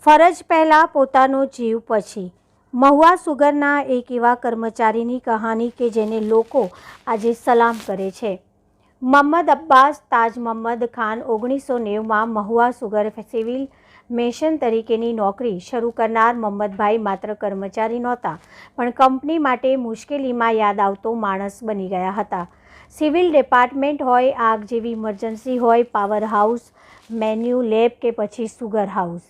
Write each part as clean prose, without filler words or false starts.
ફરજ પહેલાં પોતાનો જીવ પછી મહુવા સુગરના એક એવા કર્મચારીની કહાની કે જેને લોકો આજે સલામ કરે છે। મોહમ્મદ અબ્બાસ તાજ મોહમ્મદ ખાન 1990માં મહુવા સુગર સિવિલ મેશન તરીકેની નોકરી શરૂ કરનાર મોહમ્મદભાઈ માત્ર કર્મચારી નહોતા પણ કંપની માટે મુશ્કેલીમાં યાદ આવતો માણસ બની ગયા હતા। સિવિલ ડિપાર્ટમેન્ટ હોય, આગ જેવી ઇમરજન્સી હોય, પાવર હાઉસ, મેન્યુ લેબ કે પછી સુગર હાઉસ,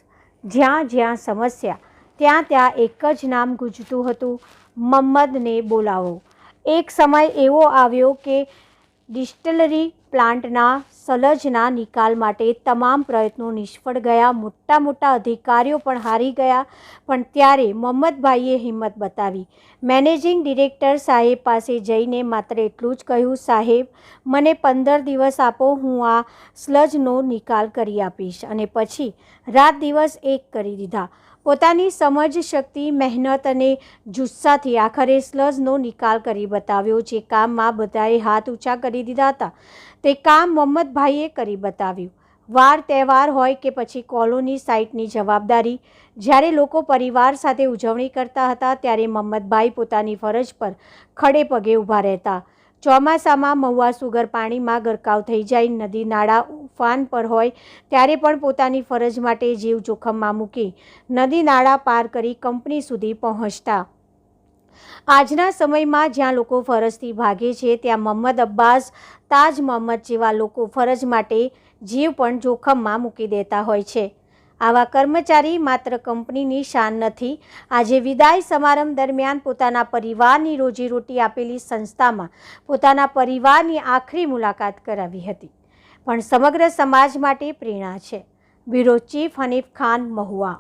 જ્યાં જ્યાં સમસ્યા ત્યાં ત્યાં એક જ નામ ગુંજતું હતું, મોહમ્મદને બોલાવો। એક સમય એવો આવ્યો કે ડિસ્ટિલરી પ્લાન્ટના સલજના નિકાલ માટે તમામ પ્રયત્નો નિષ્ફળ ગયા, મોટા મોટા અધિકારીઓ પણ હારી ગયા। પણ ત્યારે મોહમ્મદભાઈએ હિંમત બતાવી। મેનેજિંગ ડિરેક્ટર સાહેબ પાસે જઈને માત્ર એટલું જ કહ્યું, સાહેબ મને 15 દિવસ આપો, હું આ સ્લજનો નિકાલ કરી આપીશ। અને પછી રાત દિવસ એક કરી દીધા। પોતાની સમજ શક્તિ, મહેનત અને જુસ્સાથી આખરે સ્લજનો નિકાલ કરી બતાવ્યો। જે કામમાં બધાએ હાથ ઊંચા કરી દીધા હતા તે કામ મોહમ્મદભાઈએ કરી બતાવ્યું। વાર તહેવાર હોય કે પછી કોલોની સાઇટની જવાબદારી, જ્યારે લોકો પરિવાર સાથે ઉજવણી કરતા હતા ત્યારે મોહમ્મદભાઈ પોતાની ફરજ પર ખડે પગે ઊભા રહેતા। ચોમાસામાં મહુવા સુગર પાણીમાં ગરકાવ થઈ જાય, નદી નાળા ઉફાન પર હોય ત્યારે પણ પોતાની ફરજ માટે જીવ જોખમમાં મૂકી નદી નાળા પાર કરી કંપની સુધી પહોંચતા। આજના સમયમાં જ્યાં લોકો ફરજથી ભાગે છે ત્યાં મોહમ્મદ અબ્બાસ તાજ મોહમ્મદ જેવા લોકો ફરજ માટે જીવ પણ જોખમમાં મૂકી દેતા હોય છે। આવા કર્મચારી માત્ર કંપનીની શાન નથી, આજે વિદાય સમારંભ દરમિયાન પોતાના પરિવારની રોજીરોટી આપેલી સંસ્થામાં પોતાના પરિવારની આખરી મુલાકાત કરાવી હતી, પણ સમગ્ર સમાજ માટે પ્રેરણા છે। Bureau chief Hanif Khan, Mahuva.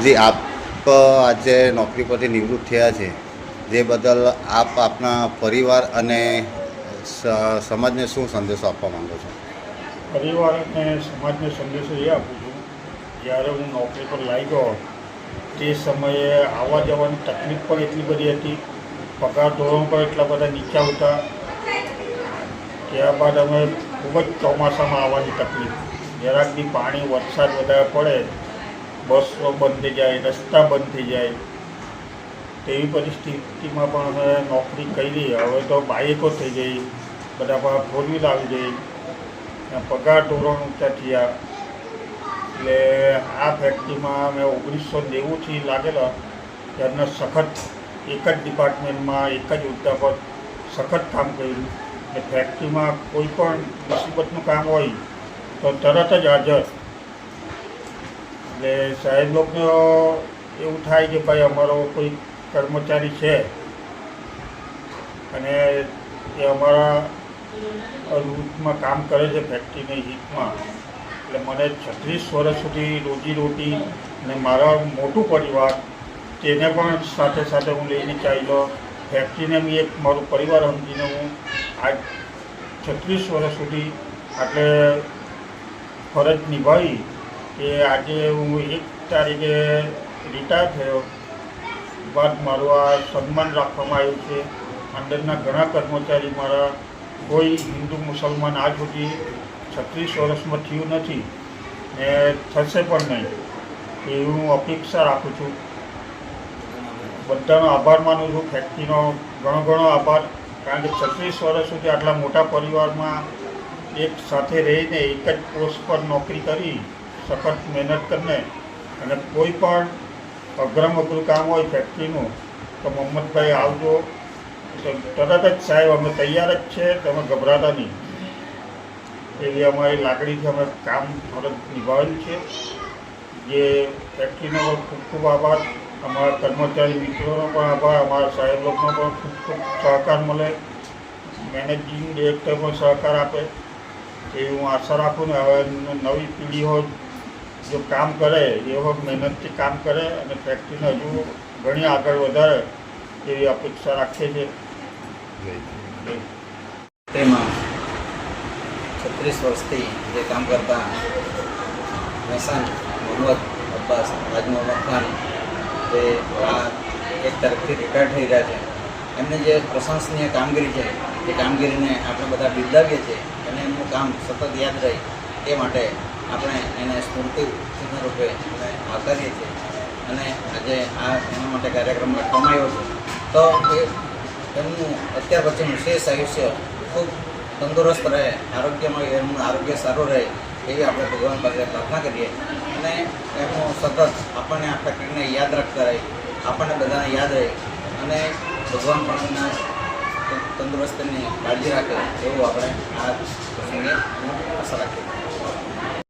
જી આપ આજે નોકરી પરથી નિવૃત્ત થયા છે, જે બદલ આપ આપના પરિવાર અને સમાજને શું સંદેશો આપવા માંગો છો? પરિવાર અને સમાજને સંદેશો એ આપું છું, જ્યારે હું નોકરી પર લાગ્યો તે સમયે આવવા જવાની તકલીફ પણ એટલી બધી હતી, પગાર ધોરણ પણ એટલા બધા નીચા હતા, ત્યારબાદ અમે ખૂબ જ ચોમાસામાં આવવાની તકલીફ, જરાક બી પાણી વરસાદ વધારે પડે બસો બંધ થઈ જાય, રસ્તા બંધ થઈ જાય, તેવી પરિસ્થિતિમાં પણ અમે નોકરી કરી. હવે તો બાઇકો થઈ ગઈ, બધા પર ફોર વ્હીલ આવી ગઈ, પગાર ધોરણ ઊંચા થયા. એટલે આ ફેક્ટરીમાં મેં 1990થી લાગેલા ત્યારના સખત એક જ ડિપાર્ટમેન્ટમાં એક જ હોદ્દા પર સખત કામ કર્યું. એ ફેક્ટરીમાં કોઈ પણ મુસીબતનું કામ હોય તો તરત જ હાજર. એટલે સાહેબ લોકોને એવું થાય કે ભાઈ અમારો કોઈ કર્મચારી છે અને એ અમારા રૂટમાં કામ કરે છે ફેક્ટરીની હિતમાં. એટલે મને 36 વર્ષ સુધી રોજીરોટી અને મારા મોટું પરિવાર તેને પણ સાથે સાથે હું લઈને ચાલ્યો. ફેક્ટરીને બી એક મારું પરિવાર સમજીને હું આજ 36 વર્ષ સુધી આટલે ફરજ નિભાવી કે આજે હું 1 તારીખે રિટાયર થયો બાદ મારું આ સન્માન રાખવામાં આવ્યું છે. અંદરના ઘણા કર્મચારી મારા કોઈ હિન્દુ મુસલમાન આજ સુધી 36 વર્ષમાં થયું નથી ને થશે પણ નહીં એવી હું અપેક્ષા રાખું છું. બધાનો આભાર માનું છું, ફેક્ટરીનો ઘણો આભાર. કારણ કે 36 વર્ષ સુધી આટલા મોટા પરિવારમાં એક સાથે રહીને એક જ પોસ્ટ પર નોકરી કરી, સખત મહેનત કરીને, અને કોઈ પણ અઘરું કામ હોય ફેક્ટરીનું તો મોહમ્મદભાઈ આવજો તો તરત જ સાહેબ અમે તૈયાર જ છે, તમે ગભરાતા નહીં. એવી અમારી લાગણીથી અમે કામ ફરજ નિભાવેલું છે. જે ફેક્ટરીનો પણ ખૂબ ખૂબ આભાર, અમારા કર્મચારી મિત્રોનો પણ આભાર, અમારા સાહેબ લોકોનો પણ ખૂબ સહકાર મળે, મેનેજિંગ ડિરેક્ટર પણ સહકાર આપે એવી હું આશા રાખું. ને હવે નવી પેઢીઓ જો કામ કરે એવો મહેનતથી કામ કરે અને ફેક્ટરીને હજુ ઘણી આગળ વધારે એવી અપેક્ષા રાખીએ છીએ. તેમાં 36 વર્ષથી જે કામ કરતા મહેસાન મોહમ્મદ અબ્બાસ તાજ મોહમ્મદ ખાન જે આ 1 તારીખથી રિટાયર થઈ રહ્યા છે, એમની જે પ્રશંસનીય કામગીરી છે એ કામગીરીને આપણે બધા બિરદાવીએ છીએ અને એમનું કામ સતત યાદ રહે એ માટે આપણે એને સ્મૃતિ ચિહ્ન રૂપે અમે આકારીએ છીએ. અને આજે એના માટે કાર્યક્રમ રાખવામાં આવ્યો છે. તો એ એમનું અત્યાર પછીનું શેષ આયુષ્ય ખૂબ તંદુરસ્ત રહે, આરોગ્યમાં એમનું આરોગ્ય સારું રહે એવી આપણે ભગવાન પાસે પ્રાર્થના કરીએ. અને એમનું સતત આપણને આ ફેક્ટરીને યાદ રાખતા રહે, આપણને બધાને યાદ રહે અને ભગવાન પણ એમના તંદુરસ્તીની કાળજી રાખે એવું આપણે આ પ્રસંગે આશા રાખીએ.